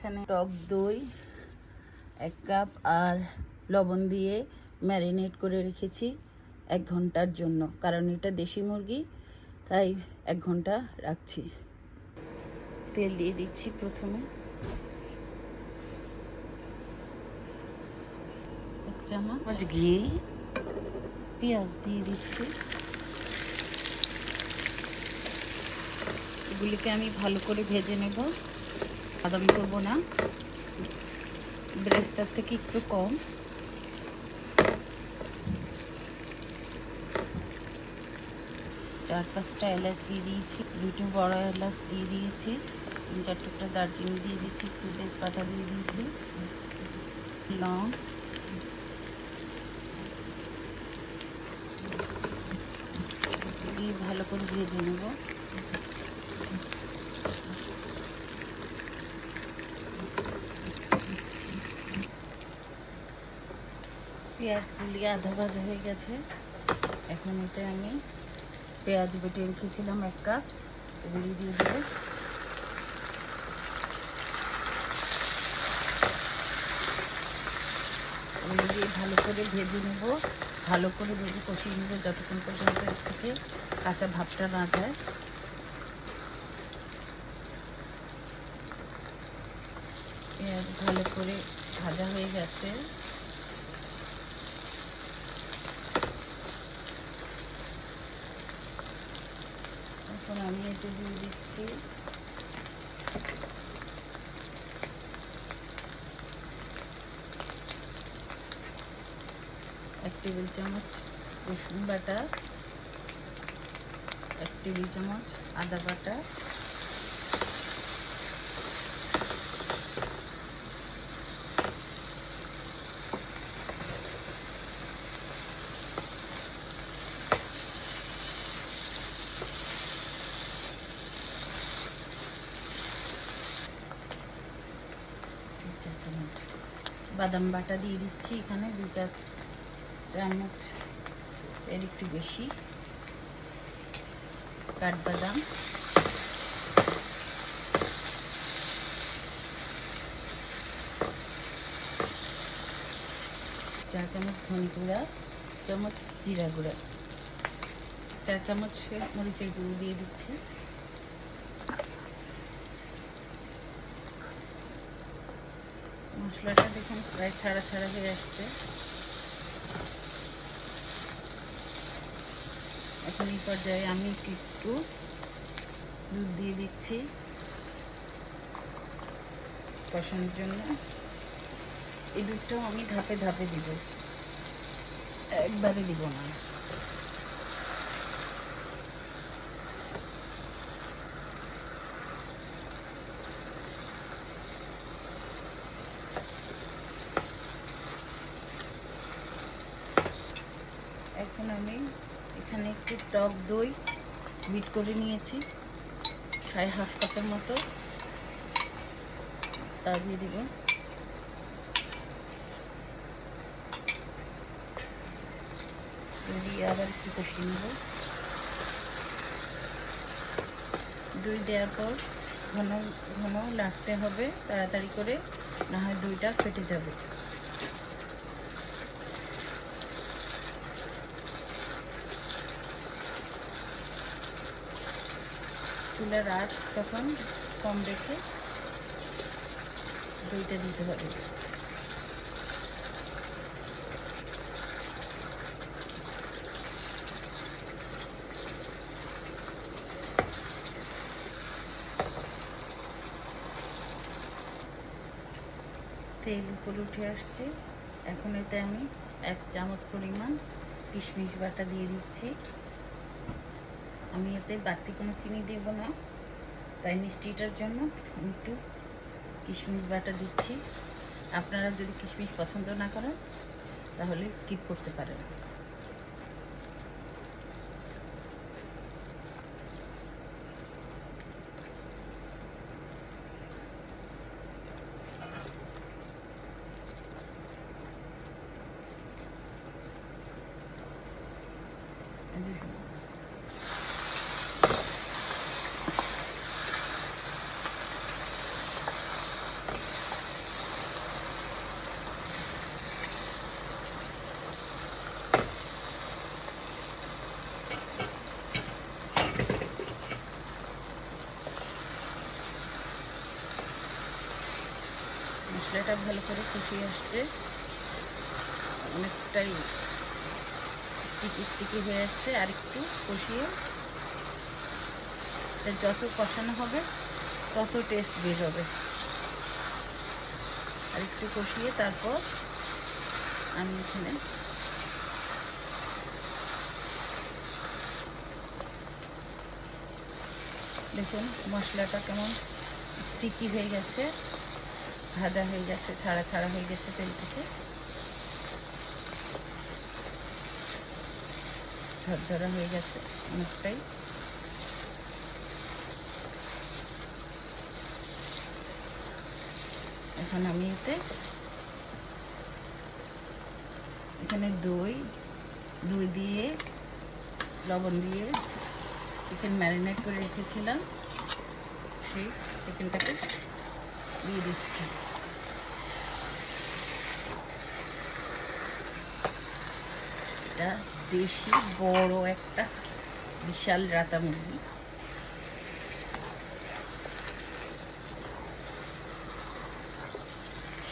এখানে টক দই 1 কাপ আর লবণ দিয়ে ম্যারিনেট করে রেখেছি 1 ঘন্টার জন্য, কারণ এটা দেশি মুরগি, তাই 1 ঘন্টা রাখছি। তেল দিয়ে দিচ্ছি প্রথমে 1 চামচ ঘি, পেঁয়াজ দিয়ে দিচ্ছি। এগুলিকে আমি ভালো করে ভেজে নেব, বাদামি করবো না, ব্রেস্তার থেকে একটু কম। চার 5টা এলাচ দিয়ে দিয়েছি, 2টো বড় এলাচ দিয়ে দিয়েছি, 3-4 টুকরা দারচিনি দিয়ে দিয়েছি, একটু তেজপাতা দিয়ে দিয়েছি, লং, দিয়ে ভালো করে ভেজে নেব। পেঁয়াজগুলি আধা ভাজা হয়ে গেছে। এখন এতে আমি পেঁয়াজ বেটে রেখেছিলাম 1 কাপ, এগুলি দিয়ে দেবো। এগুলি দিয়ে ভালো করে ভেজে নেব, ভালো করে ভেজে কষিয়ে নেব যতক্ষণ পর্যন্ত এর থেকে কাঁচা ভাবটা না যায়। পেঁয়াজ ভালো করে ভাজা হয়ে গেছে। এখন আমি এতে দিয়ে দিচ্ছি 1 টেবিল চামচ রসুন বাটা, 1 টেবিল চামচ আদা বাটা, 2 চা চামচ বাদাম বাটা দিয়ে দিচ্ছি এখানে, 2 চা চামচ এর একটু বেশি, কাঠবাদাম, 4 চামচ ধনে গুঁড়া, চামচ জিরা গুঁড়া, 4 চামচ মরিচের গুঁড়ো দিয়ে দিচ্ছি। মশলাটা দেখুন প্রায় ছাড়া ছাড়া হয়ে আসছে। এখন এই পর্যায়ে আমি একটু দুধ দিয়ে দিচ্ছি কষানোর জন্য। এই দুধটাও আমি ধাপে ধাপে দিব, একবারে দিব না। এখন আমি এখানে একটু টক দই বিট করে নিয়েছি, প্রায় 1/2 কাপের মতো, তা দিয়ে দিব। দিয়ে আবার একটু কষিয়ে নেব। দই দেওয়ার পর ঘন ঘন লাগতে হবে, তাড়াতাড়ি করে, না হয় দইটা ফেটে যাবে। চুলার আঁচ তখন কম রেখে দইটা দিতে হবে। তেল উপরে উঠে আসছে। এখন এতে আমি 1 চামচ পরিমাণ কিশমিশ বাটা দিয়ে দিচ্ছি। আমি এতে বাড়তি কোনো চিনি দেব না, তাই মিষ্টিটার জন্য আমি একটু কিশমিশ বাটা দিচ্ছি। আপনারা যদি কিশমিশ পছন্দ না করেন তাহলে স্কিপ করতে পারেন। মশলাটা ভালো করে কষিয়ে আসছে, অনেকটাই স্টিকি স্টিকি হয়ে আসছে। আর একটু কষিয়ে, যত কষানো হবে তত টেস্ট বের হবে। আর একটু কষিয়ে তারপর আমি এখানে দেখুন মশলাটা কেমন স্টিকি হয়ে গেছে, ভাজা হয়ে গেছে, ছাড়া ছাড়া হয়ে গেছে তেল থেকে, ঝরঝরা হয়ে গেছে অনেকটাই। এখন আমি এখানে দই দিয়ে লবণ দিয়ে চিকেন ম্যারিনেট করে রেখেছিলাম, সেই চিকেনটাকে দিয়ে দিচ্ছি। এটা বেশি বড় একটা বিশাল রাতা মুরগি,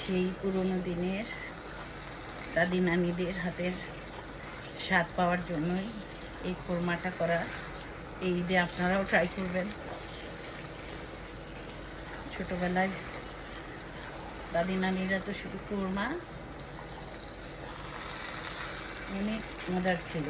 সেই পুরোনো দিনের দাদি নানিদের হাতের স্বাদ পাওয়ার জন্যই এই কোরমাটা করা। এই ঈদে আপনারাও ট্রাই করবেন। ছোটোবেলায় দাদি নানিরা তো শুধু কোরমা, অনেক মজার ছিল।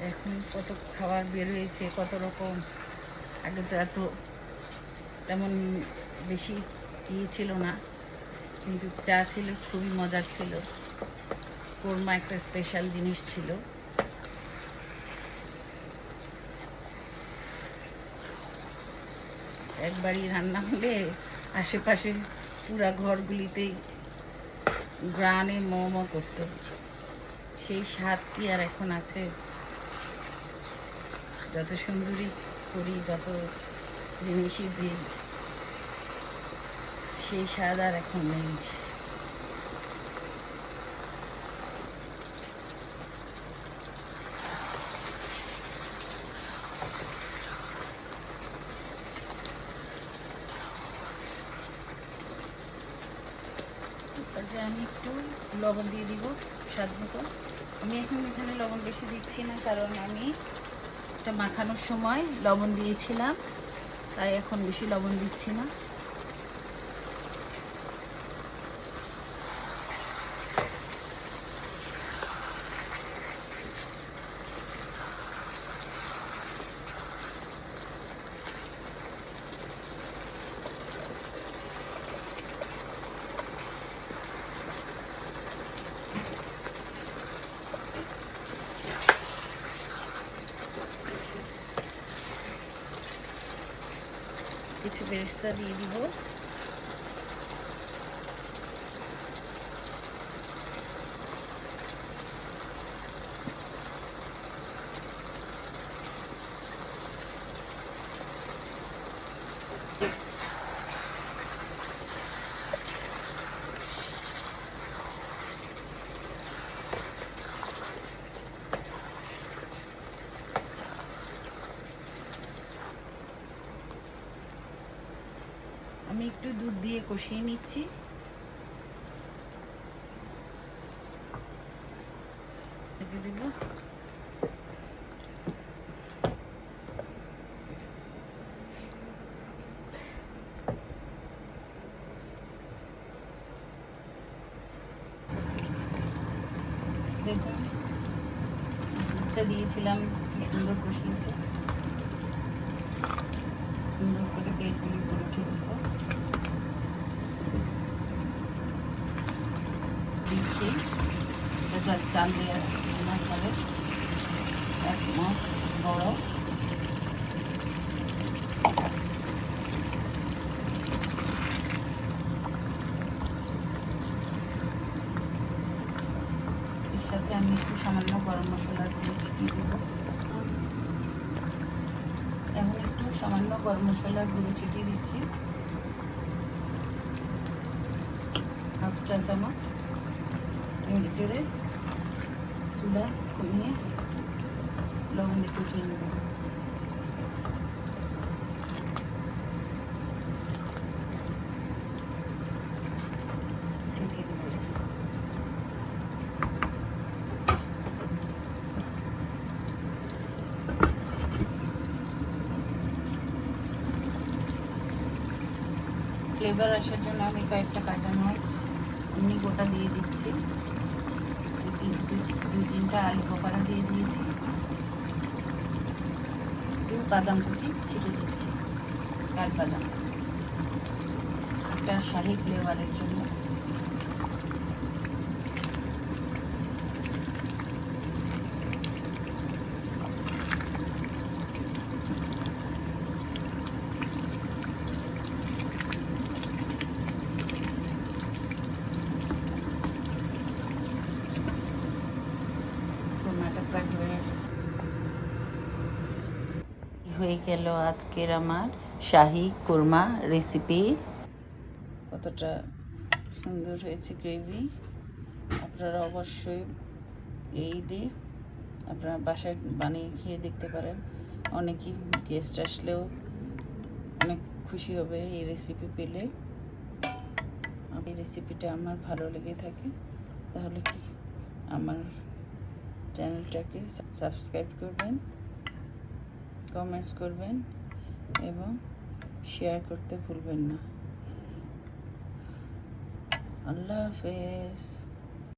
এখন কত খাবার বের হয়েছে, কত রকম। আগে তো এত তেমন বেশি ছিল না, কিন্তু চা ছিল খুবই মজার ছিল। কোরমা একটা স্পেশাল জিনিস ছিল। একবারই রান্না হলে আশেপাশে পুরা ঘরগুলিতেই গ্রানে মোমো করতো। সেই স্বাদ কি আর এখন আছে? যত সুন্দরী করি, যত জিনিসই দিই, সেই স্বাদ আর এখন নেই। তারপরে আমি একটু লবণ দিয়ে দিব স্বাদ মতো। আমি এখন এখানে লবণ বেশি দিচ্ছি না, কারণ আমি এটা মাখানোর সময় লবণ দিয়েছিলাম, তাই এখন বেশি লবণ দিচ্ছি না। কিছু বেরেস্তা দিয়ে দিব। আমি একটু দুধ দিয়ে কষিয়ে নিচ্ছি। দিব দেখুন, দুধটা দিয়েছিলাম, কি সুন্দর কষিয়েছে, সুন্দর করে তেলগুলি করে উঠে দিচ্ছে। দিচ্ছি এটা চাল দিয়ে মাছ হবে, 1 মাছ বড়। এর সাথে আমি একটু সামান্য গরম মশলার গুঁড়ো ছিটিয়ে দেবো। এখন একটু সামান্য গরম মশলার গুঁড়ো ছিটিয়ে দিচ্ছি, 1/2 চা চামচ। নেড়ে চেড়ে চুলা কমিয়ে লবণ দিয়ে উঠিয়ে নেব। ফ্লেভার আসার জন্য আমি কয়েকটা কাঁচামরিচ এমনি গোটা দিয়ে দিচ্ছি। দুই তিনটা আলু বোখারা দিয়ে দিয়েছি, একটু বাদাম কুচি ছিটে দিচ্ছি, কাঠবাদাম, একটা শাহি ফ্লেভারের জন্য। টমেটো প্রায় হয়ে গেল আজকের আমার শাহি কুরমা রেসিপি। কতটা সুন্দর হয়েছে গ্রেভি। আপনারা অবশ্যই এই দিয়ে আপনারা বাসায় বানিয়ে খেয়ে দেখতে পারেন। অনেকেই গেস্ট আসলেও অনেক খুশি হবে এই রেসিপি পেলে। এই রেসিপিটা আমার ভালো লেগে থাকে তাহলে কি আমার চ্যানেলটাকে সাবস্ক্রাইব করবেন, কমেন্টস করবেন এবং শেয়ার করতে ভুলবেন না। আল্লাহ হাফেজ।